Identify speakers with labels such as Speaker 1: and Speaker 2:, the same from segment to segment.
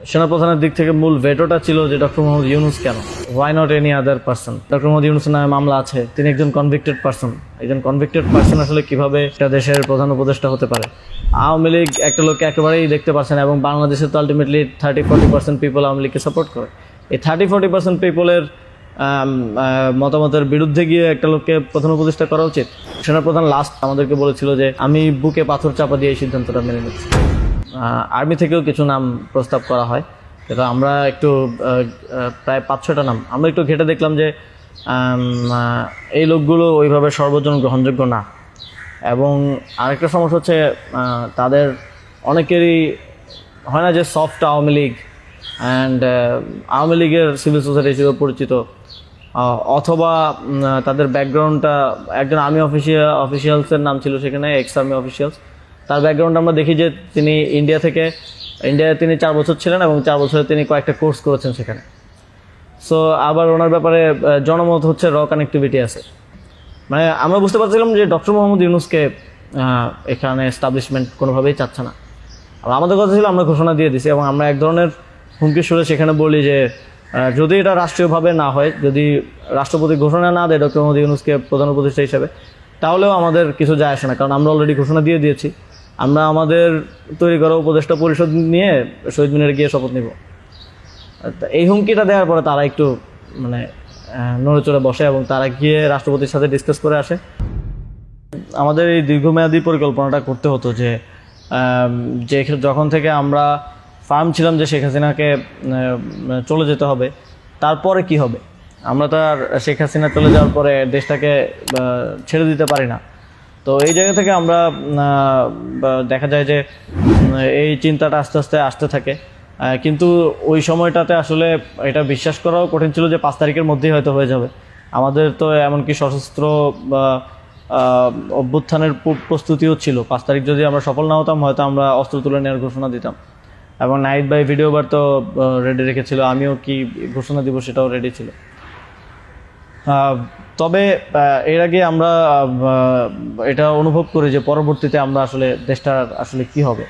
Speaker 1: সেনাপ্রধানের দিক থেকে মূল ভেটোটা ছিল যে ডক্টর মোহাম্মদ ইউনূস কেন, why not any other person. Doctor Mohammad ইউনূসের নামে মামলা আছে, তিনি একজন কনভিক্টেড পারসন। একজন কনভিক্টেড পারসন আসলে কিভাবে একটা দেশের প্রধান উপদেষ্টা হতে পারে? আওয়ামী লীগ একটা লোককে একেবারেই দেখতে পারছে না, এবং বাংলাদেশে তো আলটিমেটলি 30-40% পিপল আওয়ামী লীগকে সাপোর্ট করে। এই 30-40% পিপলের মতামতের বিরুদ্ধে গিয়ে একটা লোককে প্রধান উপদেষ্টা করা উচিত? সেনাপ্রধান লাস্ট আমাদেরকে বলেছিল যে আমি বুকে পাথর চাপা দিয়ে এই সিদ্ধান্তটা মেনে নিচ্ছি। আর্মি থেকেও কিছু নাম প্রস্তাব করা হয়, এটা আমরা একটু প্রায় 5-6টা নাম আমরা একটু ঘেটে দেখলাম যে এই লোকগুলো ওইভাবে সর্বজন গ্রহণযোগ্য না। এবং আরেকটা সমস্যা হচ্ছে তাদের অনেকেরই হয় না যে সফট আওয়ামী লীগ অ্যান্ড আওয়ামী লীগের সিভিল সোসাইটি হিসেবে পরিচিত, অথবা তাদের ব্যাকগ্রাউন্ডটা একজন আর্মি অফিসিয়ালসের নাম ছিল সেখানে, এক্স আর্মি অফিসিয়ালস। তার ব্যাকগ্রাউন্ড আমরা দেখি যে তিনি ইন্ডিয়ায় তিনি 4 বছর ছিলেন এবং 4 বছরে তিনি কয়েকটা কোর্স করেছেন সেখানে। সো আবার ওনার ব্যাপারে জনমত হচ্ছে র কানেক্টিভিটি আছে। মানে আমরা বুঝতে পারছিলাম যে ডক্টর মোহাম্মদ ইউনূসকে এখানে এস্টাবলিশমেন্ট কোনোভাবেই চাচ্ছে না। আর আমাদের কথা ছিল আমরা ঘোষণা দিয়ে দিছি, এবং আমরা এক ধরনের হুমকি সুরে সেখানে বলি যে যদি এটা রাষ্ট্রীয়ভাবে না হয়, যদি রাষ্ট্রপতি ঘোষণা না দেয় ডক্টর মোহাম্মদ ইউনূসকে প্রধান উপদেষ্টা হিসেবে, তাহলেও আমাদের কিছু যায় আসে না, কারণ আমরা অলরেডি ঘোষণা দিয়ে দিয়েছি। আমরা আমাদের তৈরি করা উপদেষ্টা পরিষদ নিয়ে শহীদ মিনারে গিয়ে শপথ নিব। এই হুমকিটা দেওয়ার পরে তারা একটু মানে নড়ে চড়ে বসে এবং তারা গিয়ে রাষ্ট্রপতির সাথে ডিসকাস করে আসে। আমাদের এই দীর্ঘমেয়াদী পরিকল্পনাটা করতে হতো যে যখন থেকে আমরা ফার্ম ছিলাম যে শেখ হাসিনাকে চলে যেতে হবে, তারপরে কি হবে? আমরা তো আর শেখ হাসিনা চলে যাওয়ার পরে দেশটাকে ছেড়ে দিতে পারি না। তো এই জায়গা থেকে আমরা দেখা যায় যে এই চিন্তাটা আস্তে আস্তে আসতে থাকে। কিন্তু ওই সময়টাতে আসলে এটা বিশ্বাস করাও কঠিন ছিল যে 5 তারিখের মধ্যেই হয়তো হয়ে যাবে। আমাদের তো এমনকি সশস্ত্র অভ্যুত্থানের প্রস্তুতিও ছিল। 5 তারিখ যদি আমরা সফল না হতাম, হয়তো আমরা অস্ত্র তুলে নেওয়ার ঘোষণা দিতাম। এবং নাহিদ ভাই ভিডিওবার তো রেডি রেখেছিল, আমিও কি ঘোষণা দিব সেটাও রেডি ছিল। তবে এর আগে আমরা এটা অনুভব করি যে পরবর্তীতে আমরা আসলে দেশটার আসলে কি হবে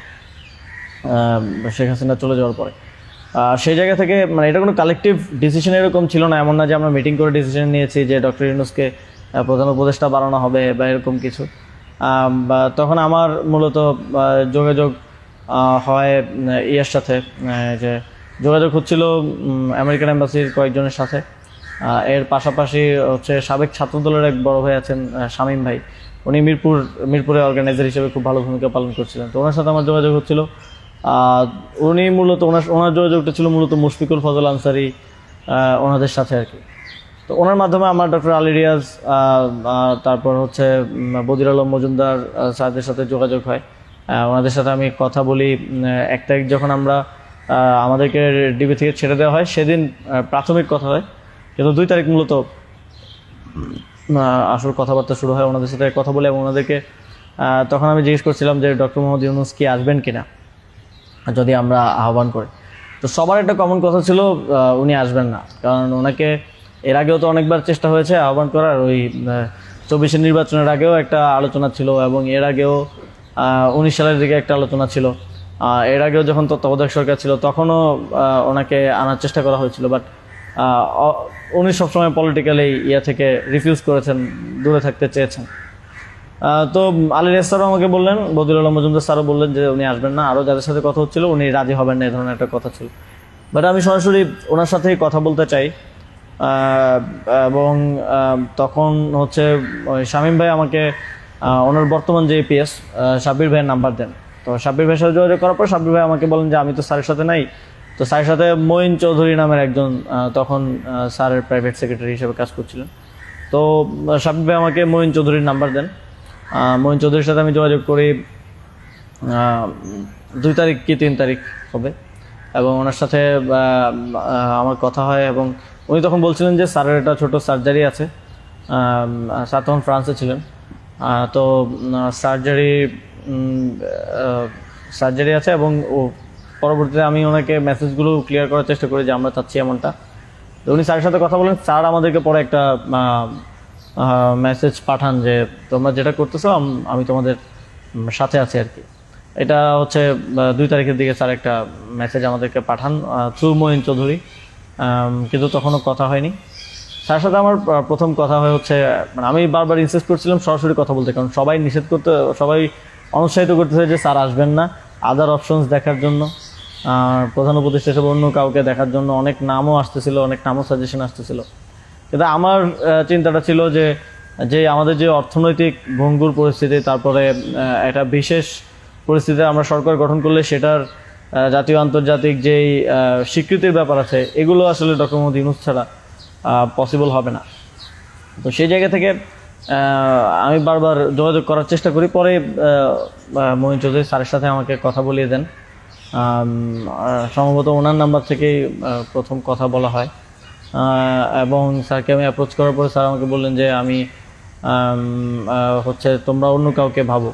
Speaker 1: শেখ হাসিনা চলে যাওয়ার পরে। সেই জায়গা থেকে মানে এটা কোনো কালেকটিভ ডিসিশন এরকম ছিল না, এমন না যে আমরা মিটিং করে ডিসিশন নিয়েছি যে ডক্টর ইউনূসকে প্রধান উপদেষ্টা বানানো হবে বা এরকম কিছু। তখন আমার মূলত যোগাযোগ হয় ইয়ার সাথে, যে যোগাযোগ হচ্ছিল আমেরিকান এম্বাসির কয়েকজনের সাথে। এর পাশাপাশি হচ্ছে সাবেক ছাত্রদলের এক বড় ভাই আছেন শামীম ভাই, উনি মিরপুরে অর্গানাইজার হিসেবে খুব ভালো ভূমিকা পালন করছিলেন। তো ওনার সাথে আমার যোগাযোগ হচ্ছিল। উনি মূলত ওনার যোগাযোগটা ছিল মূলত মুশফিকুল ফজল আনসারি ওনাদের সাথে আর কি। তো ওনার মাধ্যমে আমার ডক্টর আলী রিয়াজ, তারপর হচ্ছে বদির আলম মজুমদার স্যারদের সাথে যোগাযোগ হয়। ওনাদের সাথে আমি কথা বলি। 1 তারিখ যখন আমরা আমাদেরকে ডিবি থেকে ছেড়ে দেওয়া হয়, সেদিন প্রাথমিক কথা হয়, কিন্তু 2 তারিখ মূলত আসল কথাবার্তা শুরু হয়। ওনাদের সাথে কথা বলে এবং ওনাদেরকে তখন আমি জিজ্ঞেস করছিলাম যে ডক্টর মোহাম্মদ ইউনূস কি আসবেন কিনা যদি আমরা আহ্বান করি। তো সবার একটা কমন কথা ছিল উনি আসবেন না, কারণ ওনাকে এর আগেও তো অনেকবার চেষ্টা হয়েছে আহ্বান করার। ওই 24-এর নির্বাচনের আগেও একটা আলোচনা ছিল, এবং এর আগেও 19 সালের দিকে একটা আলোচনা ছিল। এর আগেও যখন তত্ত্বাবধায়ক সরকার ছিল তখনও ওনাকে আনার চেষ্টা করা হয়েছিল, বাট উনি সবসময় পলিটিক্যালি থেকে রিফিউজ করেছেন, দূরে থাকতে চেয়েছেন। তো আলী রিয়াজ স্যারও আমাকে বললেন, বদির আলম মজুমদার স্যারও বললেন যে উনি আসবেন না। আরও যাদের সাথে কথা হচ্ছিল উনি রাজি হবেন না, এই ধরনের একটা কথা ছিল। বাট আমি সরাসরি ওনার সাথেই কথা বলতে চাই। এবং তখন হচ্ছে শামীম ভাই আমাকে ওনার বর্তমান যে পিএস সাব্বির ভাইয়ের নাম্বার দেন। তো সাব্বির ভাইয়ের সাথে যোগাযোগ করার পর সাব্বির ভাই আমাকে বলেন যে আমি তো স্যারের সাথে নাই। তো স্যারের সাথে মঈন চৌধুরী নামের একজন তখন স্যারের প্রাইভেট সেক্রেটারি হিসেবে কাজ করছিলেন। তো সাব্বির ভাই আমাকে মঈন চৌধুরীর নাম্বার দেন। মঈন চৌধুরীর সাথে আমি যোগাযোগ করি 2 তারিখ কি 3 তারিখ হবে, এবং ওনার সাথে আমার কথা হয়। এবং উনি তখন বলছিলেন যে স্যারের একটা ছোটো সার্জারি আছে। স্যার তখন ফ্রান্সে ছিলেন। তো সার্জারি আছে, এবং পরবর্তীতে আমি ওনাকে মেসেজগুলো ক্লিয়ার করার চেষ্টা করি যে আমরা চাচ্ছি এমনটা। তো উনি স্যারের সাথে কথা বলেন। স্যার আমাদেরকে পরে একটা মেসেজ পাঠান যে তোমরা যেটা করতেছো আমি তোমাদের সাথে আছি আর কি। এটা হচ্ছে 2 তারিখের দিকে স্যার একটা মেসেজ আমাদেরকে পাঠান থ্রু মঈন চৌধুরী, কিন্তু তখনও কথা হয়নি। স্যারের সাথে আমার প্রথম কথা হয় হচ্ছে, মানে আমি বারবার ইনসিস্ট করছিলাম সরাসরি কথা বলতে, কারণ সবাই নিষেধ করতে, সবাই অনুৎসাহিত করতেছে যে স্যার আসবেন না, আদার অপশনস দেখার জন্য, প্রধান উপদেষ্টা হিসেবে অন্য কাউকে দেখার জন্য অনেক নামও আসতেছিল, অনেক নামও সাজেশন আসতেছিল। কিন্তু আমার চিন্তাটা ছিল যে আমাদের যে অর্থনৈতিক ভঙ্গুর পরিস্থিতি, তারপরে একটা বিশেষ পরিস্থিতিতে আমরা সরকার গঠন করলে সেটার জাতীয় আন্তর্জাতিক যেই স্বীকৃতির ব্যাপার আছে, এগুলো আসলে ডক্টর মোহাম্মদ ইউনূস ছাড়া পসিবল হবে না। তো সেই জায়গা থেকে আমি বারবার যোগাযোগ করার চেষ্টা করি। পরে মঈন চৌধুরী স্যারের সাথে আমাকে কথা বলিয়ে দেন, সম্ভবত ওনার নাম্বার থেকেই প্রথম কথা বলা হয়। এবং স্যারকে আমি অ্যাপ্রোচ করার পরে স্যার আমাকে বললেন যে আমি হচ্ছে তোমরা অন্য কাউকে ভাবো।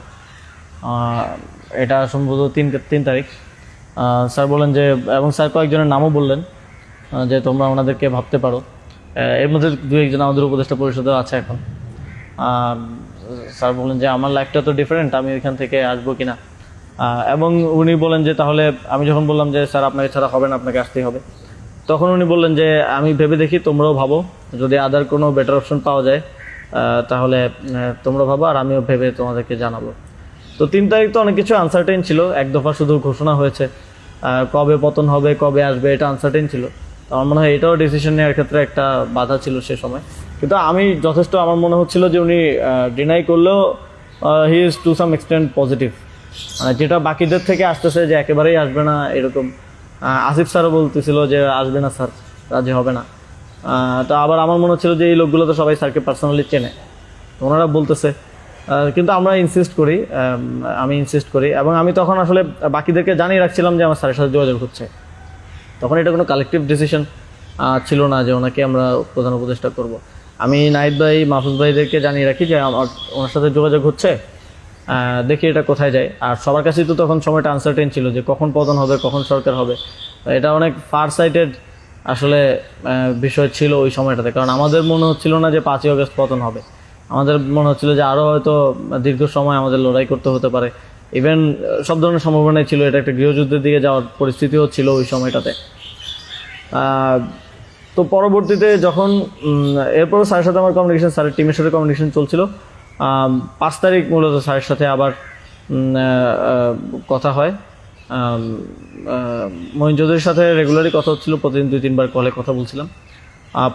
Speaker 1: এটা সম্ভবত 3 তারিখ। স্যার বললেন যে, এবং স্যার কয়েকজনের নামও বললেন যে তোমরা ওনাদেরকে ভাবতে পারো। এর মধ্যে 2-1 জন আমাদের উপদেষ্টা পরিষদেও আছে এখন। স্যার বললেন যে আমার লাইফটা তো ডিফারেন্ট, আমি ওইখান থেকে আসবো কিনা। এবং উনি বলেন যে তাহলে, আমি যখন বললাম যে স্যার আপনাকে ছাড়া হবে না, আপনাকে আসতেই হবে, তখন উনি বললেন যে আমি ভেবে দেখি, তোমরাও ভাবো, যদি আদার কোনো বেটার অপশন পাওয়া যায় তাহলে তোমরা ভাবো, আর আমিও ভেবে তোমাদেরকে জানাবো। তো 3 তারিখ তো অনেক কিছু আনসার্টেন ছিল, এক দফা শুধু ঘোষণা হয়েছে, কবে পতন হবে, কবে আসবে, এটা আনসার্টেন ছিল। তো আমার মনে হয় এটাও ডিসিশন নেওয়ার ক্ষেত্রে একটা বাধা ছিল সে সময়। কিন্তু আমি যথেষ্ট, আমার মনে হচ্ছিল যে উনি ডিনাই করলেও he is to some extent positive, যেটা বাকিদের থেকে আসতেছে যে একেবারেই আসবে না এরকম। আসিফ স্যারও বলতেছিল যে আসবে না স্যার, রাজি হবে না। তো আবার আমার মনে হচ্ছিল যে এই লোকগুলো তো সবাই স্যারকে পার্সোনালি চেনে, তো ওনারা বলতেছে, কিন্তু আমরা ইনসিস্ট করি, আমি ইনসিস্ট করি। এবং আমি তখন আসলে বাকিদেরকে জানিয়ে রাখছিলাম যে আমার স্যারের সাথে যোগাযোগ হচ্ছে। তখন এটা কোনো কালেকটিভ ডিসিশন ছিল না যে ওনাকে আমরা প্রধান উপদেষ্টা করব। আমি নাহিদ ভাই, মাহফুজ ভাইদেরকে জানিয়ে রাখি যে আমার ওনার সাথে যোগাযোগ হচ্ছে, দেখি এটা কোথায় যায়। আর সবার কাছেই তো তখন সময়টা আনসার্টেন ছিল যে কখন পতন হবে, কখন সরকার হবে। এটা অনেক ফার সাইটেড আসলে বিষয় ছিল ওই সময়টাতে, কারণ আমাদের মনে হচ্ছিল না যে 5ই আগস্ট পতন হবে। আমাদের মনে হচ্ছিল যে আরও হয়তো দীর্ঘ সময় আমাদের লড়াই করতে হতে পারে। ইভেন সব ধরনের সম্ভাবনাই ছিল, এটা একটা গৃহযুদ্ধের দিকে যাওয়ার পরিস্থিতিও ছিল ওই সময়টাতে। তো পরবর্তীতে যখন এরপরও স্যারের সাথে আমার কমিউনিকেশন, স্যারের টিমের সাথে কমিউনিকেশন চলছিল। 5 তারিখ মূলত স্যারের সাথে আবার কথা হয়। মঈন চৌধুরীর সাথে রেগুলারই কথা হচ্ছিল, প্রতিদিন 2-3 বার কলে কথা বলছিলাম।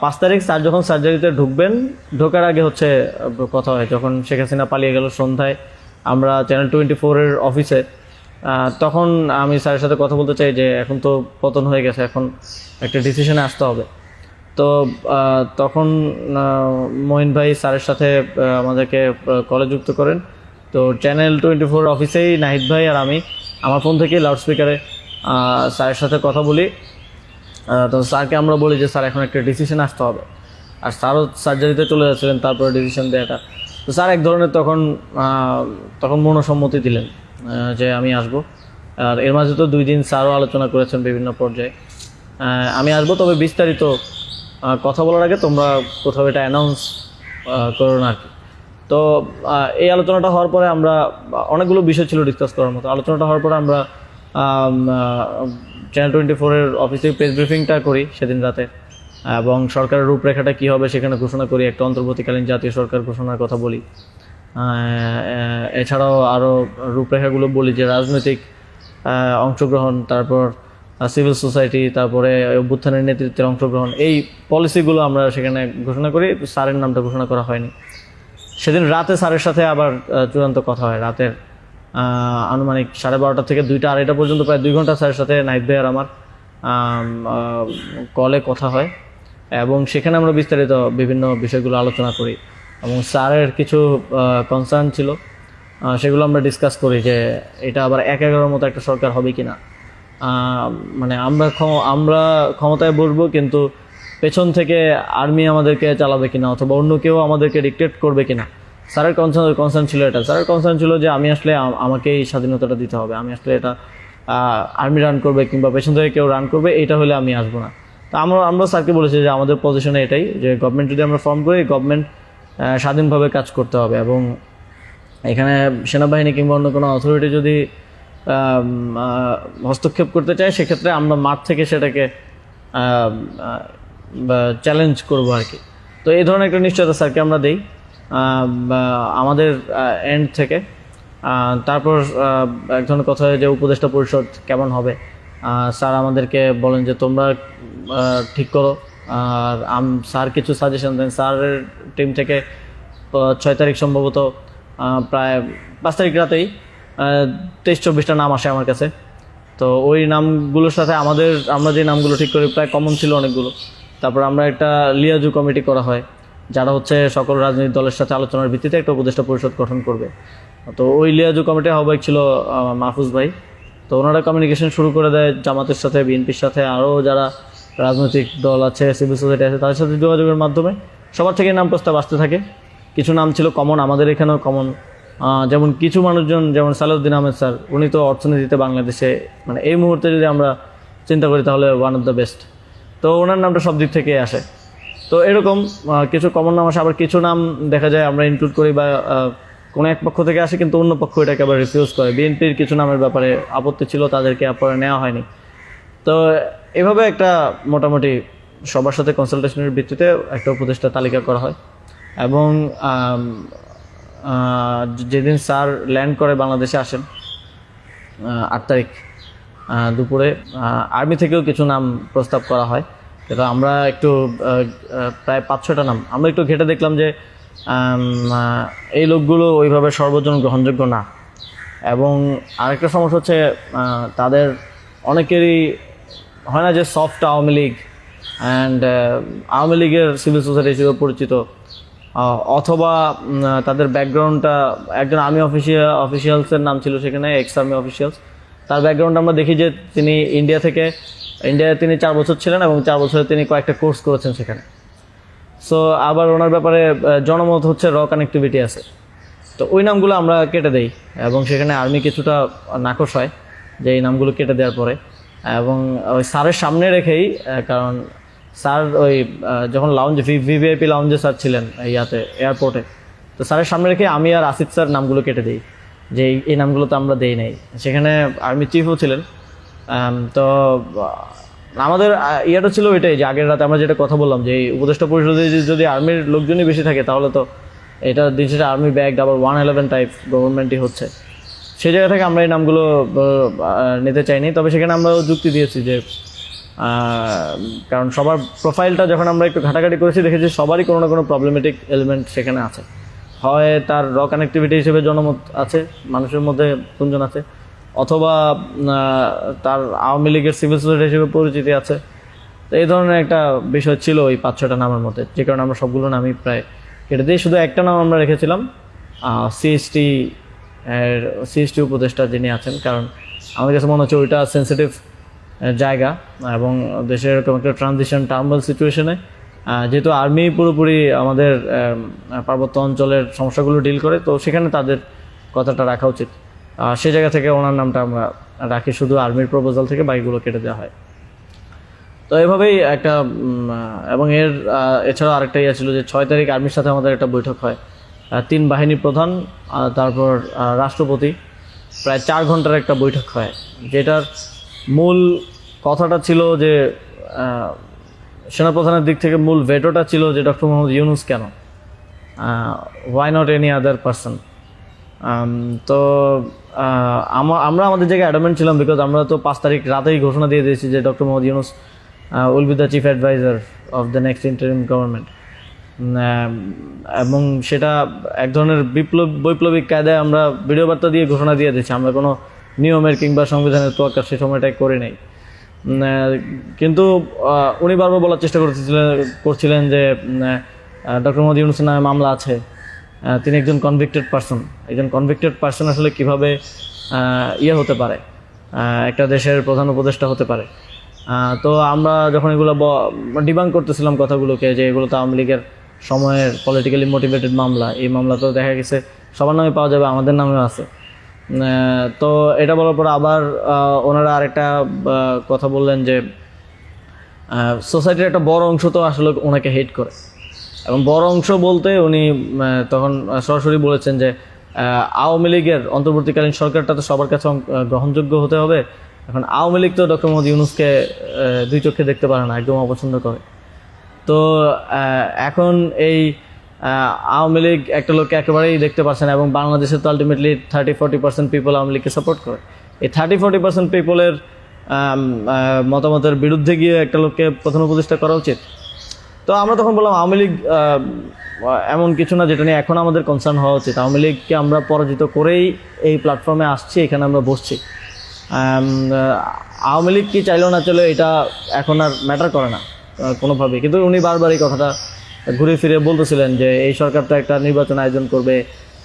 Speaker 1: 5 তারিখ স্যার যখন সার্জারিতে ঢুকবেন, ঢোকার আগে হচ্ছে কথা হয়, যখন শেখ হাসিনা পালিয়ে গেল সন্ধ্যায়, আমরা চ্যানেল 24-এর অফিসে, তখন আমি স্যারের সাথে কথা বলতে চাই যে এখন তো পতন হয়ে গেছে, এখন একটা ডিসিশনে আসতে হবে। তো তখন মঈন ভাই স্যারের সাথে আমাদেরকে কলে যুক্ত করেন। তো চ্যানেল 24 অফিসেই নাহিদ ভাই আর আমি আমার ফোন থেকে লাউডস্পিকারে স্যারের সাথে কথা বলি। তো স্যারকে আমরা বলি যে স্যার এখন একটা ডিসিশন আসতে হবে, আর স্যারও সার্জারিতে চলে যাচ্ছিলেন তারপরে ডিসিশন দেওয়াটা। তো স্যার এক ধরনের তখন মনোসম্মতি দিলেন যে আমি আসব। আর এর মাঝে তো 2 দিন স্যারও আলোচনা করেছেন বিভিন্ন পর্যায়ে, আমি আসবো, তবে বিস্তারিত কথা বলার আগে তোমরা কোথাও এটা অ্যানাউন্স করো না আর কি। তো এই আলোচনাটা হওয়ার পরে আমরা, অনেকগুলো বিষয় ছিল ডিসকাস করার মতো, আলোচনাটা হওয়ার পরে আমরা চ্যানেল 24-এর অফিসে প্রেস ব্রিফিংটা করি সেদিন রাতে, এবং সরকারের রূপরেখাটা কী হবে সেখানে ঘোষণা করি, একটা অন্তর্বর্তীকালীন জাতীয় সরকার ঘোষণার কথা বলি। এছাড়াও আরও রূপরেখাগুলো বলি যে রাজনৈতিক অংশগ্রহণ, তারপর সিভিল সোসাইটি, তারপরে অভ্যুত্থানের নেতৃত্বের অংশগ্রহণ, এই পলিসিগুলো আমরা সেখানে ঘোষণা করি। স্যারের নামটা ঘোষণা করা হয়নি। সেদিন রাতে স্যারের সাথে আবার চূড়ান্ত কথা হয়, রাতের আনুমানিক 12:30 থেকে 2টা-2:30 পর্যন্ত প্রায় 2 ঘন্টা স্যারের সাথে নাহিদ ভাই আর আমার কলে কথা হয়, এবং সেখানে আমরা বিস্তারিত বিভিন্ন বিষয়গুলো আলোচনা করি। এবং স্যারের কিছু কনসার্ন ছিল, সেগুলো আমরা ডিসকাস করি যে এটা আবার 1-11 মতো একটা সরকার হবে কিনা, মানে আমরা ক্ষমতায় বসবো কিন্তু পেছন থেকে আর্মি আমাদেরকে চালাবে কিনা, অথবা অন্য কেউ আমাদেরকে ডিক্টেট করবে কিনা। স্যারের কনসার্ন ছিল এটা। স্যারের কনসার্ন ছিল যে আমি আসলে আমাকেই স্বাধীনতাটা দিতে হবে, আমি আসলে এটা আর্মি রান করবে কিংবা পেছন থেকে কেউ রান করবে, এইটা হলে আমি আসবো না। তা আমরা স্যারকে বলেছি যে আমাদের পজিশনে এটাই, যে গভর্নমেন্ট যদি আমরা ফর্ম করি, গভর্নমেন্ট স্বাধীনভাবে কাজ করতে হবে, এবং এখানে সেনাবাহিনী কিংবা অন্য কোনো অথরিটি যদি হস্তক্ষেপ করতে চায়, সেক্ষেত্রে আমরা মাঠ থেকে সেটাকে চ্যালেঞ্জ করবো আর কি। তো এই ধরনের একটা নিশ্চয়তা স্যারকে আমরা দিই আমাদের এন্ড থেকে। তারপর এক ধরনের কথা হয় যে উপদেষ্টা পরিষদ কেমন হবে, স্যার আমাদেরকে বলেন যে তোমরা ঠিক করো। আর স্যার কিছু সাজেশন দেন। স্যারের টিম থেকে 6 তারিখ সম্ভবত প্রায় 5 তারিখ রাতেই 23-24টা নাম আসে আমার কাছে। তো ওই নামগুলোর সাথে আমরা যে নামগুলো ঠিক করি প্রায় কমন ছিল অনেকগুলো। তারপর আমরা একটা লিয়াজু কমিটি করা হয়, যারা হচ্ছে সকল রাজনৈতিক দলের সাথে আলোচনার ভিত্তিতে একটা উপদেষ্টা পরিষদ গঠন করবে। তো ওই লিয়াজু কমিটির আহ্বায়ক ছিল মাহফুজ ভাই। তো ওনারা কমিউনিকেশন শুরু করে দেয় জামাতের সাথে, বিএনপির সাথে, আরও যারা রাজনৈতিক দল আছে, সিভিল সোসাইটি আছে, তাদের সাথে যোগাযোগের মাধ্যমে সবার থেকে নাম প্রস্তাব আসতে থাকে। কিছু নাম ছিল কমন, আমাদের এখানেও কমন। যেমন কিছু মানুষজন, যেমন সালাউদ্দিন আহমেদ স্যার, উনি তো অর্থনীতিতে বাংলাদেশে মানে এই মুহূর্তে যদি আমরা চিন্তা করি তাহলে ওয়ান অফ দ্য বেস্ট। তো ওনার নামটা সব দিক থেকে আসে। তো এরকম কিছু কমন নাম আসে, আবার কিছু নাম দেখা যায় আমরা ইনক্লুড করি বা কোনো এক পক্ষ থেকে আসে কিন্তু অন্য পক্ষ এটাকে আবার রিফিউজ করে। বিএনপির কিছু নামের ব্যাপারে আপত্তি ছিল, তাদেরকে পরে নেওয়া হয়নি। তো এভাবে একটা মোটামুটি সবার সাথে কনসালটেশনের ভিত্তিতে একটা উপদেষ্টা তালিকা করা হয়। এবং যেদিন স্যার ল্যান্ড করে বাংলাদেশে আসেন 8 তারিখ দুপুরে, আর্মি থেকেও কিছু নাম প্রস্তাব করা হয়। কিন্তু আমরা একটু প্রায় 5-6টা নাম আমরা একটু ঘেটে দেখলাম যে এই লোকগুলো ওইভাবে সর্বজন গ্রহণযোগ্য না। এবং আরেকটা সমস্যা হচ্ছে তাদের অনেকেরই হয় না যে সফট আওয়ামী লীগ অ্যান্ড আওয়ামী লীগের সিভিল সোসাইটি হিসেবে পরিচিত, অথবা তাদের ব্যাকগ্রাউন্ডটা একজন আর্মি অফিসিয়ালসের নাম ছিল সেখানে, এক্স আর্মি অফিসিয়ালস। তার ব্যাকগ্রাউন্ড আমরা দেখি যে তিনি ইন্ডিয়ায় তিনি 4 বছর ছিলেন এবং 4 বছরে তিনি কয়েকটা কোর্স করেছেন সেখানে। সো আবার ওনার ব্যাপারে জনমত হচ্ছে র কানেক্টিভিটি আছে। তো ওই নামগুলো আমরা কেটে দেই এবং সেখানে আর্মি কিছুটা নাকশ হয় যে এই নামগুলো কেটে দেওয়ার পরে। এবং ওই স্যারের সামনে রেখেই, কারণ স্যার ওই যখন ভিভিআইপি লাউঞ্জে স্যার ছিলেন এয়ারপোর্টে, তো স্যারের সামনে রেখে আমি আর আসিফ স্যার নামগুলো কেটে দিই যে এই নামগুলো তো আমরা দেই নাই। সেখানে আর্মি চিফও ছিলেন। তো আমাদের ইয়েটা ছিল এটাই যে আগের রাতে আমরা যেটা কথা বললাম যে এই উপদেষ্টা পরিষদে যদি আর্মির লোকজনই বেশি থাকে তাহলে তো এটা দিন শেষে আর্মি ব্যাগ আবার 111 টাইপ গভর্নমেন্টই হচ্ছে। সেই জায়গা থেকে আমরা এই নামগুলো নিতে চাইনি। তবে সেখানে আমরা যুক্তি দিয়েছি যে কারণ সবার প্রোফাইলটা যখন আমরা একটু ঘাটাঘাটি করেছি দেখেছি সবারই কোনো না কোনো প্রবলেমেটিক এলিমেন্ট সেখানে আছে। হয় তার র কানেক্টিভিটি হিসেবে জনমত আছে, মানুষের মধ্যে গুঞ্জন আছে, অথবা তার আওয়ামী লীগের সিভিল সোসাইটি হিসেবে পরিচিতি আছে। তো এই ধরনের একটা বিষয় ছিল ওই 5-6টা নামের মধ্যে, যে কারণে আমরা সবগুলো নামই প্রায় কেটে দিয়ে শুধু একটা নাম আমরা রেখেছিলাম সিএসটি উপদেষ্টা যিনি আছেন। কারণ আমার কাছে মনে হচ্ছে ওইটা সেন্সিটিভ জায়গা এবং দেশের এরকম একটা ট্রানজিশন টার্মাল সিচুয়েশনে যেহেতু আর্মি পুরোপুরি আমাদের পার্বত্য অঞ্চলের সমস্যাগুলো ডিল করে, তো সেখানে তাদের কথাটা রাখা উচিত। সে জায়গা থেকে ওনার নামটা আমরা রাখি, শুধু আর্মির প্রপোজাল থেকে বাকিগুলো কেটে দেওয়া হয়। তো এভাবেই একটা এবং এছাড়াও আরেকটা ইয়ে ছিল যে 6 তারিখ আর্মির সাথে আমাদের একটা বৈঠক হয়, 3 বাহিনী প্রধান তারপর রাষ্ট্রপতি, প্রায় 4 ঘন্টার একটা বৈঠক হয়। যেটার মূল কথাটা ছিল যে সেনাপ্রধানের দিক থেকে মূল ভেটোটা ছিল যে ডক্টর মোহাম্মদ ইউনূস কেন, why not any other person. তো আমরা আমাদের জায়গায় অ্যাডামেন্ট ছিলাম, বিকজ আমরা তো 5 তারিখ রাতেই ঘোষণা দিয়ে দিয়েছি যে doctor Mohammad Yunus will be the chief adviser of the next interim government. এবং সেটা এক ধরনের বৈপ্লবিক কায়দায় আমরা ভিডিও বার্তা দিয়ে ঘোষণা দিয়ে দিচ্ছি, আমরা কোনো নিয়মের কিংবা সংবিধানের তোয়াক্কা সে সময়টাই করি নাই। কিন্তু উনি বারবার বলার চেষ্টা করছিলেন যে ডক্টর মোহাম্মদ ইউনূসের নামে মামলা আছে, তিনি একজন কনভিক্টেড পার্সন আসলে কীভাবে হতে পারে, একটা দেশের প্রধান উপদেষ্টা হতে পারে। তো আমরা যখন এগুলো ডিবাঙ্ক করতেছিলাম কথাগুলোকে যে এগুলো তো আওয়ামী লীগের সময়ের পলিটিক্যালি মোটিভেটেড মামলা, এই মামলা তো দেখা গেছে সবার নামে পাওয়া যাবে, আমাদের নামেও আছে। তো এটা বলার পর আবার ওনারা আরেকটা কথা বললেন যে সোসাইটির একটা বড় অংশ তো আসলে ওনাকে হেট করে, এবং বড় অংশ বলতে উনি তখন সরাসরি বলেছেন যে আওয়ামী লীগের অন্তর্বর্তীকালীন সরকারটা তো সবার কাছে গ্রহণযোগ্য হতে হবে। এখন আওয়ামী লীগ তো ডক্টর মোহাম্মদ ইউনূসকে দুই চোখে দেখতে পারে না, একদম অপছন্দ করে। তো এখন এই আওয়ামী লীগ একটা লোককে একেবারেই দেখতে পাচ্ছে না, এবং বাংলাদেশে তো আলটিমেটলি 30-40% পিপল আওয়ামী লীগকে সাপোর্ট করে। এই 30-40% পিপলের মতামতের বিরুদ্ধে গিয়ে একটা লোককে প্রধান উপদেষ্টা করা উচিত। তো আমরা তখন বললাম আওয়ামী লীগ এমন কিছু না যেটা নিয়ে এখন আমাদের কনসার্ন হওয়া উচিত। আওয়ামী লীগকে আমরা পরাজিত করেই এই প্ল্যাটফর্মে আসছি, এখানে আমরা বসছি। আওয়ামী লীগ কি চাইলেও না চলে এটা এখন আর ম্যাটার করে না কোনোভাবেই। কিন্তু উনি বারবার এই কথাটা ঘুরে ফিরে বলতেছিলেন যে এই সরকারটা একটা নির্বাচন আয়োজন করবে,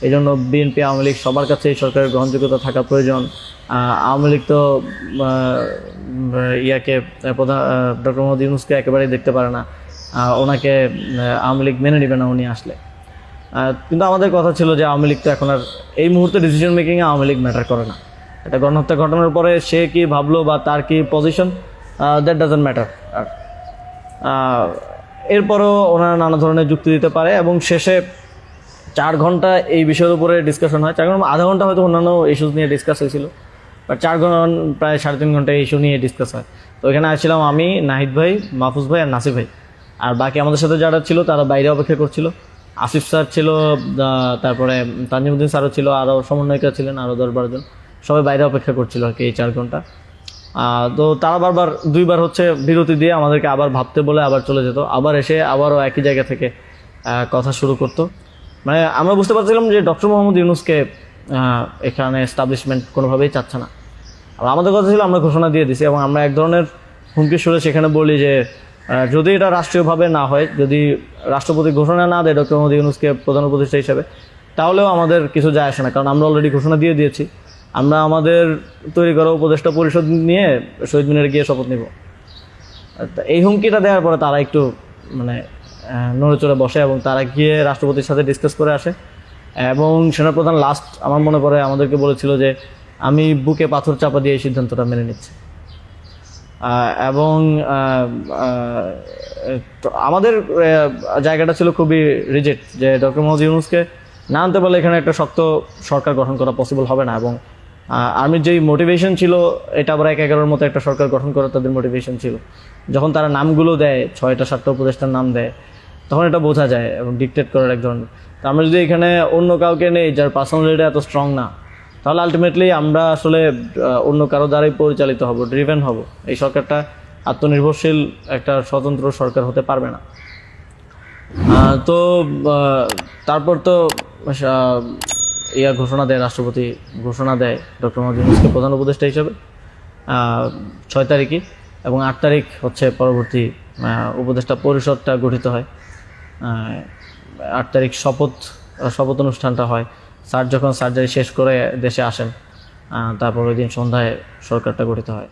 Speaker 1: এই জন্য বিএনপি আওয়ামী লীগ সবার কাছে এই সরকারের গ্রহণযোগ্যতা থাকা প্রয়োজন। আওয়ামী লীগ তো প্রধান ডক্টর মোহাম্মদ ইউনূসকে একেবারেই দেখতে পারে না, ওনাকে আওয়ামী লীগ মেনে নেবে না উনি আসলে। কিন্তু আমাদের কথা ছিল যে আওয়ামী লীগ তো এখন আর এই মুহূর্তে ডিসিশন মেকিংয়ে আওয়ামী লীগ ম্যাটার করে না। এটা গণহত্যা ঘটনার পরে সে কি ভাবলো বা তার কি পজিশন, দ্যাট ডাজন্ট ম্যাটার। এরপরও ওনারা নানা ধরনের যুক্তি দিতে পারে, এবং শেষে 4 ঘন্টা এই বিষয়ের উপরে ডিসকাশন হয়। 4 ঘন্টা, আধা ঘন্টা হয়তো অন্যান্য ইস্যুস নিয়ে ডিসকাস হয়েছিল, বাট 4 ঘন্টা প্রায় 3.5 ঘন্টা ইস্যু নিয়ে ডিসকাস হয়। তো এখানে আসছিলাম আমি, নাহিদ ভাই, মাহফুজ ভাই আর নাসির ভাই, আর বাকি আমাদের সাথে যারা ছিল তারা বাইরে অপেক্ষা করছিল। আসিফ স্যার ছিল, তারপরে তানজিমুদ্দিন স্যারও ছিল, আরও সমন্বয়িকা ছিলেন আরও 10-12 জন, সবাই বাইরে অপেক্ষা করছিল আর কি এই 4 ঘন্টা। তো তারা বারবার 2বার হচ্ছে বিরতি দিয়ে আমাদেরকে আবার ভাবতে বলে আবার চলে যেত, আবার এসে আবারও একই জায়গা থেকে কথা শুরু করতো। মানে আমরা বুঝতে পারছিলাম যে ডক্টর মোহাম্মদ ইউনূসকে এখানে এস্টাবলিশমেন্ট কোনোভাবেই চাচ্ছে না। আর আমাদের কথা ছিল আমরা ঘোষণা দিয়ে দিছি, এবং আমরা এক ধরনের হুমকি সুরে সেখানে বলি যে যদি এটা রাষ্ট্রীয়ভাবে না হয়, যদি রাষ্ট্রপতি ঘোষণা না দেয় ডক্টর মোহাম্মদ ইউনূসকে প্রধান উপদেষ্টা হিসেবে, তাহলেও আমাদের কিছু যায় আসে না, কারণ আমরা অলরেডি ঘোষণা দিয়ে দিয়েছি। আমরা আমাদের তৈরি করা উপদেষ্টা পরিষদ নিয়ে শহীদ মিনারে গিয়ে শপথ নিব। এই হুমকিটা দেওয়ার পরে তারা একটু মানে নড়ে চড়ে বসে, এবং তারা গিয়ে রাষ্ট্রপতির সাথে ডিসকাস করে আসে। এবং সেনাপ্রধান লাস্ট আমার মনে পড়ে আমাদেরকে বলেছিল যে আমি বুকে পাথর চাপা দিয়ে এই সিদ্ধান্তটা মেনে নিচ্ছি। এবং আমাদের জায়গাটা ছিল খুবই রিজেক্ট, যে ডক্টর মোহাম্মদ ইউনূসকে না আনতে পারলে এখানে একটা শক্ত সরকার গঠন করা পসিবল হবে না। এবং আর্মির যেই মোটিভেশন ছিল, এটা আবার 1-11-র মতো একটা সরকার গঠন করার তাদের মোটিভেশন ছিল। যখন তারা নামগুলো দেয়, 6টা-7টা উপদেষ্টার নাম দেয়, তখন এটা বোঝা যায়, এবং ডিকটেট করার এক ধরনের। তো আমরা যদি এখানে অন্য কাউকে নেই যার পার্সোনালিটি এত স্ট্রং না, তাহলে আলটিমেটলি আমরা আসলে অন্য কারো দ্বারাই পরিচালিত হব, ড্রিভেন হব। এই সরকারটা আত্মনির্ভরশীল একটা স্বতন্ত্র সরকার হতে পারবে না। তো তারপর তো ঘোষণা দেয়, রাষ্ট্রপতি ঘোষণা দেয় ডক্টর মোহাম্মদ ইউনূসকে প্রধান উপদেষ্টা হিসেবে 6 তারিখে, এবং 8 তারিখ হচ্ছে পরবর্তী উপদেষ্টা পরিষদটা গঠিত হয়। 8 তারিখ শপথ অনুষ্ঠানটা হয়। স্যার যখন সার্জারি শেষ করে দেশে আসেন, তারপর ওই দিন সন্ধ্যায় সরকারটা গঠিত হয়।